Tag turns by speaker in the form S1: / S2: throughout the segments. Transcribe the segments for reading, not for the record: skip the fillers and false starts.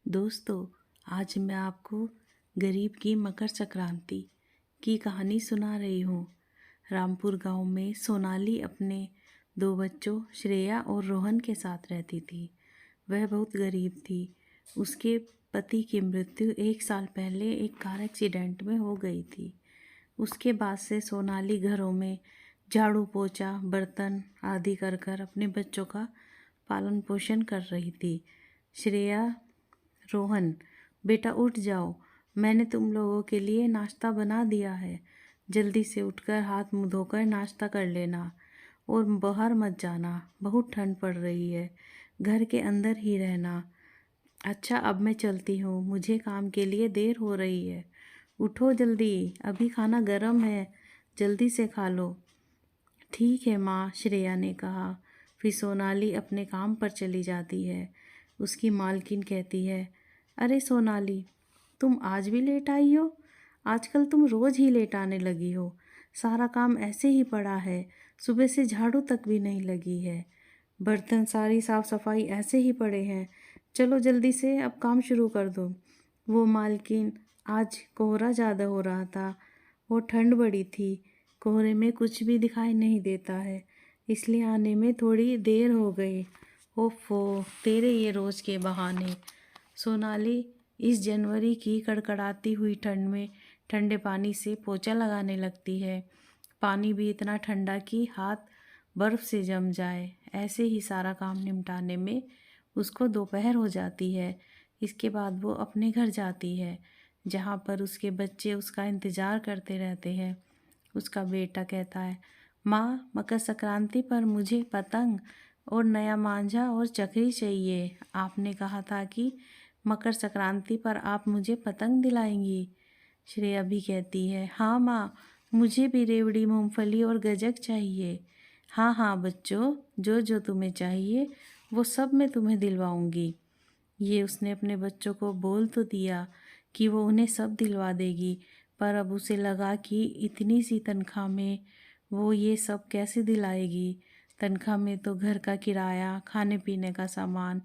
S1: दोस्तों, आज मैं आपको गरीब की मकर संक्रांति की कहानी सुना रही हूँ। रामपुर गांव में सोनाली अपने दो बच्चों श्रेया और रोहन के साथ रहती थी। वह बहुत गरीब थी। उसके पति की मृत्यु 1 साल पहले एक कार एक्सीडेंट में हो गई थी। उसके बाद से सोनाली घरों में झाड़ू पोछा बर्तन आदि कर कर अपने बच्चों का पालन पोषण कर रही थी। श्रेया, रोहन, बेटा उठ जाओ, मैंने तुम लोगों के लिए नाश्ता बना दिया है। जल्दी से उठकर हाथ मुंह धोकर नाश्ता कर लेना और बाहर मत जाना, बहुत ठंड पड़ रही है। घर के अंदर ही रहना। अच्छा, अब मैं चलती हूँ, मुझे काम के लिए देर हो रही है। उठो जल्दी, अभी खाना गर्म है, जल्दी से खा लो। ठीक है माँ, श्रेया ने कहा। फिर सोनाली अपने काम पर चली जाती है। उसकी मालकिन कहती है, अरे सोनाली, तुम आज भी लेट आई हो? आजकल तुम रोज ही लेट आने लगी हो। सारा काम ऐसे ही पड़ा है, सुबह से झाड़ू तक भी नहीं लगी है। बर्तन सारी साफ सफाई ऐसे ही पड़े हैं। चलो जल्दी से अब काम शुरू कर दो। वो मालकिन, आज कोहरा ज़्यादा हो रहा था और ठंड बड़ी थी। कोहरे में कुछ भी दिखाई नहीं देता है, इसलिए आने में थोड़ी देर हो गई। ओफो, तेरे ये रोज़ के बहाने। सोनाली इस जनवरी की कड़कड़ाती हुई ठंड में ठंडे पानी से पोछा लगाने लगती है। पानी भी इतना ठंडा कि हाथ बर्फ़ से जम जाए। ऐसे ही सारा काम निपटाने में उसको दोपहर हो जाती है। इसके बाद वो अपने घर जाती है, जहाँ पर उसके बच्चे उसका इंतज़ार करते रहते हैं। उसका बेटा कहता है, माँ, मकर संक्रांति पर मुझे पतंग और नया मांझा और चकरी चाहिए। आपने कहा था कि मकर संक्रांति पर आप मुझे पतंग दिलाएंगी। श्रेया भी कहती है, हाँ माँ, मुझे भी रेवड़ी मूंगफली और गजक चाहिए। हाँ हाँ बच्चों, जो जो तुम्हें चाहिए वो सब मैं तुम्हें दिलवाऊंगी। ये उसने अपने बच्चों को बोल तो दिया कि वो उन्हें सब दिलवा देगी, पर अब उसे लगा कि इतनी सी तनख्वाह में वो ये सब कैसे दिलाएगी। तनख्वाह में तो घर का किराया, खाने पीने का सामान,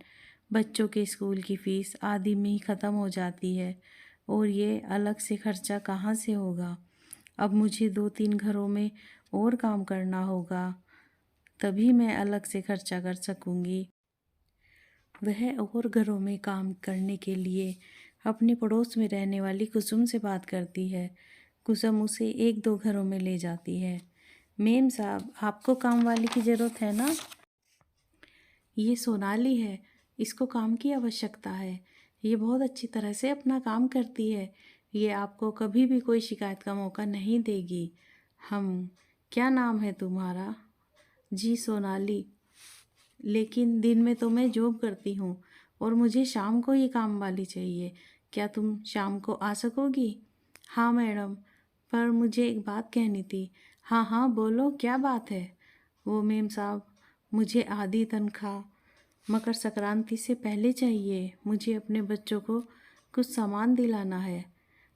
S1: बच्चों के स्कूल की फ़ीस आदि में ही ख़त्म हो जाती है, और ये अलग से खर्चा कहाँ से होगा। अब मुझे 2-3 घरों में और काम करना होगा, तभी मैं अलग से खर्चा कर सकूँगी। वह और घरों में काम करने के लिए अपने पड़ोस में रहने वाली कुसुम से बात करती है। कुसुम उसे 1-2 घरों में ले जाती है। मेम साहब, आपको काम वाली की ज़रूरत है ना? ये सोनाली है, इसको काम की आवश्यकता है। ये बहुत अच्छी तरह से अपना काम करती है। ये आपको कभी भी कोई शिकायत का मौका नहीं देगी। हम, क्या नाम है तुम्हारा? जी सोनाली, लेकिन दिन में तो मैं जॉब करती हूँ और मुझे शाम को ही काम वाली चाहिए। क्या तुम शाम को आ सकोगी? हाँ मैडम, पर मुझे एक बात कहनी थी। हाँ हाँ बोलो, क्या बात है? वो मेम साहब, मुझे आधी तनख्वाह मकर संक्रांति से पहले चाहिए। मुझे अपने बच्चों को कुछ सामान दिलाना है।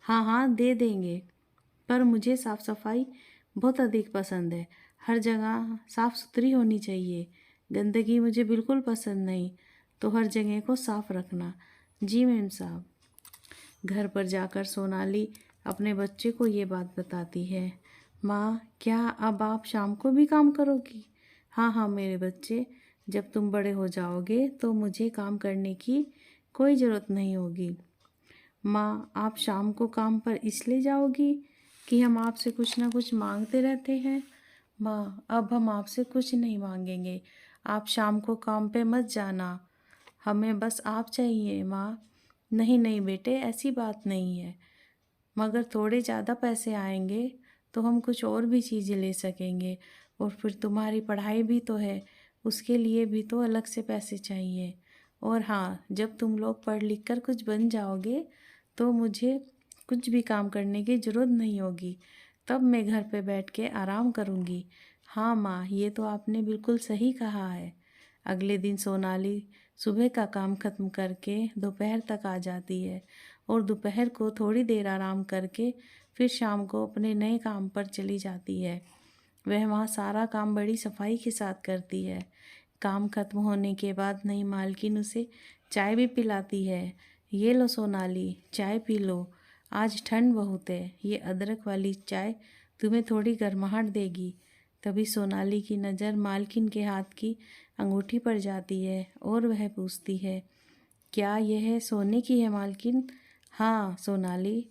S1: हाँ हाँ दे देंगे, पर मुझे साफ़ सफाई बहुत अधिक पसंद है। हर जगह साफ़ सुथरी होनी चाहिए। गंदगी मुझे बिल्कुल पसंद नहीं, तो हर जगह को साफ़ रखना। जी मैम साहब। घर पर जाकर सोनाली अपने बच्चे को ये बात बताती है। माँ, क्या अब आप शाम को भी काम करोगी? हाँ हाँ मेरे बच्चे, जब तुम बड़े हो जाओगे तो मुझे काम करने की कोई ज़रूरत नहीं होगी। माँ, आप शाम को काम पर इसलिए जाओगी कि हम आपसे कुछ ना कुछ मांगते रहते हैं? माँ, अब हम आपसे कुछ नहीं मांगेंगे। आप शाम को काम पे मत जाना, हमें बस आप चाहिए माँ। नहीं नहीं बेटे, ऐसी बात नहीं है, मगर थोड़े ज़्यादा पैसे आएंगे तो हम कुछ और भी चीज़ें ले सकेंगे, और फिर तुम्हारी पढ़ाई भी तो है, उसके लिए भी तो अलग से पैसे चाहिए। और हाँ, जब तुम लोग पढ़ लिख कर कुछ बन जाओगे तो मुझे कुछ भी काम करने की ज़रूरत नहीं होगी, तब मैं घर पे बैठ के आराम करूँगी। हाँ माँ, ये तो आपने बिल्कुल सही कहा है। अगले दिन सोनाली सुबह का काम खत्म करके दोपहर तक आ जाती है, और दोपहर को थोड़ी देर आराम करके फिर शाम को अपने नए काम पर चली जाती है। वह वहाँ सारा काम बड़ी सफाई के साथ करती है। काम खत्म होने के बाद नई मालकिन उसे चाय भी पिलाती है। ये लो सोनाली, चाय पी लो, आज ठंड बहुत है, ये अदरक वाली चाय तुम्हें थोड़ी गर्माहट देगी। तभी सोनाली की नज़र मालकिन के हाथ की अंगूठी पर जाती है और वह पूछती है, क्या यह सोने की है मालकिन? हाँ सोनाली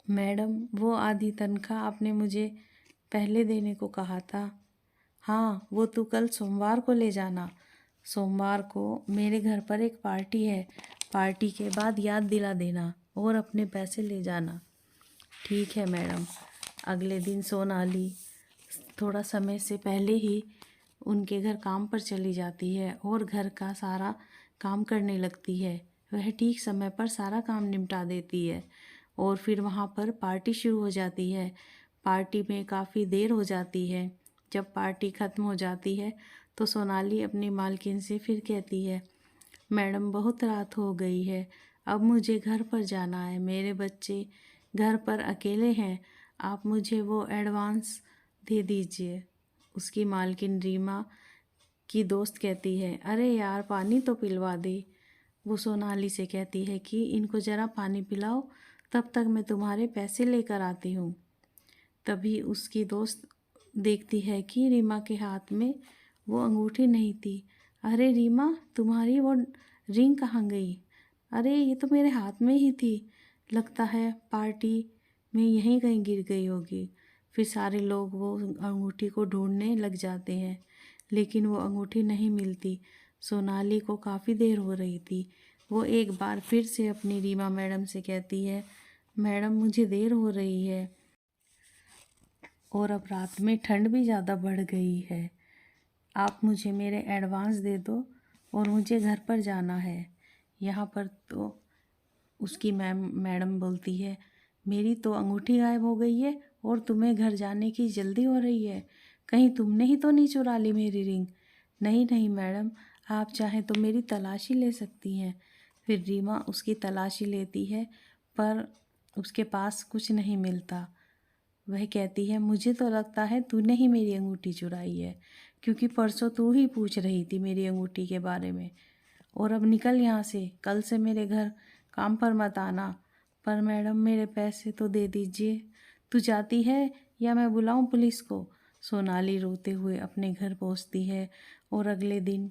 S1: मैडम, वो आधी तनख्वाह आपने मुझे पहले देने को कहा था। हाँ, वो तू कल सोमवार को ले जाना। सोमवार को मेरे घर पर एक पार्टी है, पार्टी के बाद याद दिला देना और अपने पैसे ले जाना। ठीक है मैडम। अगले दिन सोनाली थोड़ा समय से पहले ही उनके घर काम पर चली जाती है और घर का सारा काम करने लगती है। वह ठीक समय पर सारा काम निपटा देती है और फिर वहाँ पर पार्टी शुरू हो जाती है। पार्टी में काफ़ी देर हो जाती है। जब पार्टी ख़त्म हो जाती है तो सोनाली अपनी मालकिन से फिर कहती है, मैडम बहुत रात हो गई है, अब मुझे घर पर जाना है, मेरे बच्चे घर पर अकेले हैं, आप मुझे वो एडवांस दे दीजिए। उसकी मालकिन रीमा की दोस्त कहती है, अरे यार पानी तो पिलवा दे। वो सोनाली से कहती है कि इनको ज़रा पानी पिलाओ, तब तक मैं तुम्हारे पैसे लेकर आती हूँ। तभी उसकी दोस्त देखती है कि रीमा के हाथ में वो अंगूठी नहीं थी। अरे रीमा, तुम्हारी वो रिंग कहाँ गई? अरे ये तो मेरे हाथ में ही थी, लगता है पार्टी में यहीं कहीं गिर गई होगी। फिर सारे लोग वो अंगूठी को ढूंढने लग जाते हैं, लेकिन वो अंगूठी नहीं मिलती। सोनाली को काफ़ी देर हो रही थी। वो एक बार फिर से अपनी रीमा मैडम से कहती है, मैडम मुझे देर हो रही है और अब रात में ठंड भी ज़्यादा बढ़ गई है, आप मुझे मेरे एडवांस दे दो और मुझे घर पर जाना है। यहाँ पर तो उसकी मैडम बोलती है, मेरी तो अंगूठी गायब हो गई है और तुम्हें घर जाने की जल्दी हो रही है, कहीं तुमने ही तो नहीं चुरा ली मेरी रिंग? नहीं नहीं मैडम, आप चाहें तो मेरी तलाशी ले सकती हैं। फिर रीमा उसकी तलाशी लेती है पर उसके पास कुछ नहीं मिलता। वह कहती है, मुझे तो लगता है तूने ही मेरी अंगूठी चुराई है, क्योंकि परसों तू ही पूछ रही थी मेरी अंगूठी के बारे में। और अब निकल यहाँ से, कल से मेरे घर काम पर मत आना। पर मैडम मेरे पैसे तो दे दीजिए। तू जाती है या मैं बुलाऊं पुलिस को? सोनाली रोते हुए अपने घर पहुंचती है और अगले दिन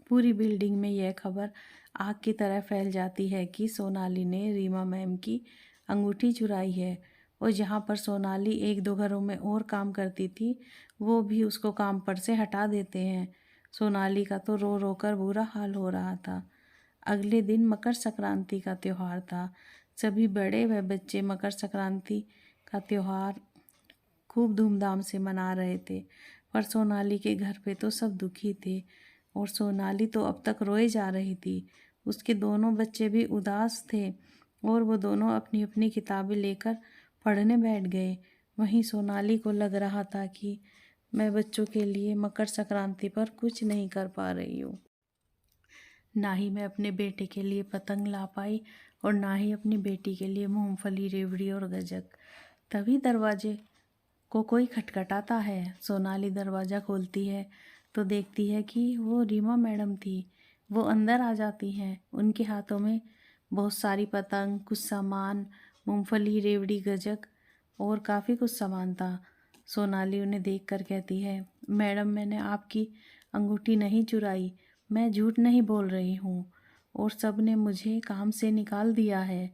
S1: पूरी बिल्डिंग में यह खबर आग की तरह फैल जाती है कि सोनाली ने रीमा मैम की अंगूठी चुराई है। और जहाँ पर सोनाली एक दो घरों में और काम करती थी, वो भी उसको काम पर से हटा देते हैं। सोनाली का तो रो रो कर बुरा हाल हो रहा था। अगले दिन मकर संक्रांति का त्यौहार था। सभी बड़े व बच्चे मकर संक्रांति का त्यौहार खूब धूमधाम से मना रहे थे, पर सोनाली के घर पे तो सब दुखी थे और सोनाली तो अब तक रोए जा रही थी। उसके दोनों बच्चे भी उदास थे और वो दोनों अपनी अपनी किताबें लेकर पढ़ने बैठ गए। वहीं सोनाली को लग रहा था कि मैं बच्चों के लिए मकर संक्रांति पर कुछ नहीं कर पा रही हूँ। ना ही मैं अपने बेटे के लिए पतंग ला पाई और ना ही अपनी बेटी के लिए मूंगफली, रेवड़ी और गजक। तभी दरवाजे को कोई खटखटाता है। सोनाली दरवाज़ा खोलती है तो देखती है कि वो रीमा मैडम थी। वो अंदर आ जाती हैं। उनके हाथों में बहुत सारी पतंग, कुछ सामान, मूंगफली, रेवड़ी, गजक और काफ़ी कुछ सामान था। सोनाली उन्हें देखकर कहती है, मैडम मैंने आपकी अंगूठी नहीं चुराई, मैं झूठ नहीं बोल रही हूँ और सब ने मुझे काम से निकाल दिया है।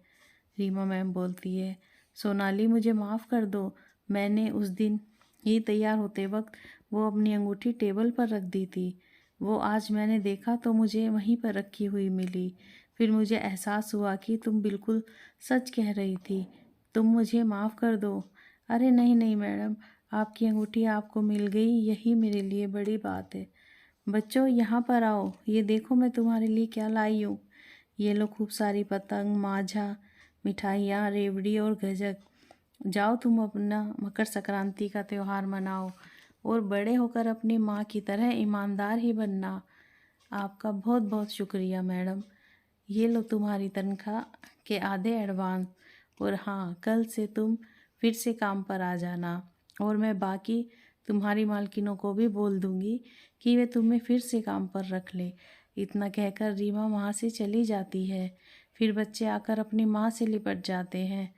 S1: रीमा मैम बोलती है, सोनाली मुझे माफ़ कर दो, मैंने उस दिन ही तैयार होते वक्त वो अपनी अंगूठी टेबल पर रख दी थी। वो आज मैंने देखा तो मुझे वहीं पर रखी हुई मिली। फिर मुझे एहसास हुआ कि तुम बिल्कुल सच कह रही थी, तुम मुझे माफ़ कर दो। अरे नहीं नहीं मैडम, आपकी अंगूठी आपको मिल गई, यही मेरे लिए बड़ी बात है। बच्चों यहाँ पर आओ, ये देखो मैं तुम्हारे लिए क्या लाई हूँ। ये लो खूब सारी पतंग, माझा, मिठाइयाँ, रेवड़ी और गजक। जाओ तुम अपना मकर संक्रांति का त्यौहार मनाओ और बड़े होकर अपनी माँ की तरह ईमानदार ही बनना। आपका बहुत बहुत शुक्रिया मैडम। ये लो तुम्हारी तनख्वाह के आधे एडवांस और हाँ, कल से तुम फिर से काम पर आ जाना और मैं बाकी तुम्हारी मालकिनों को भी बोल दूँगी कि वे तुम्हें फिर से काम पर रख ले। इतना कहकर रीमा वहाँ से चली जाती है। फिर बच्चे आकर अपनी माँ से लिपट जाते हैं,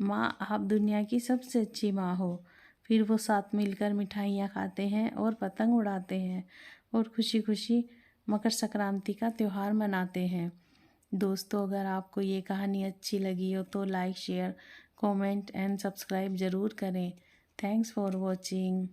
S1: माँ आप दुनिया की सबसे अच्छी माँ हो। फिर वो साथ मिलकर मिठाइयाँ खाते हैं और पतंग उड़ाते हैं और खुशी खुशी मकर संक्रांति का त्यौहार मनाते हैं। दोस्तों, अगर आपको ये कहानी अच्छी लगी हो तो like, share, comment and subscribe ज़रूर करें। Thanks for watching.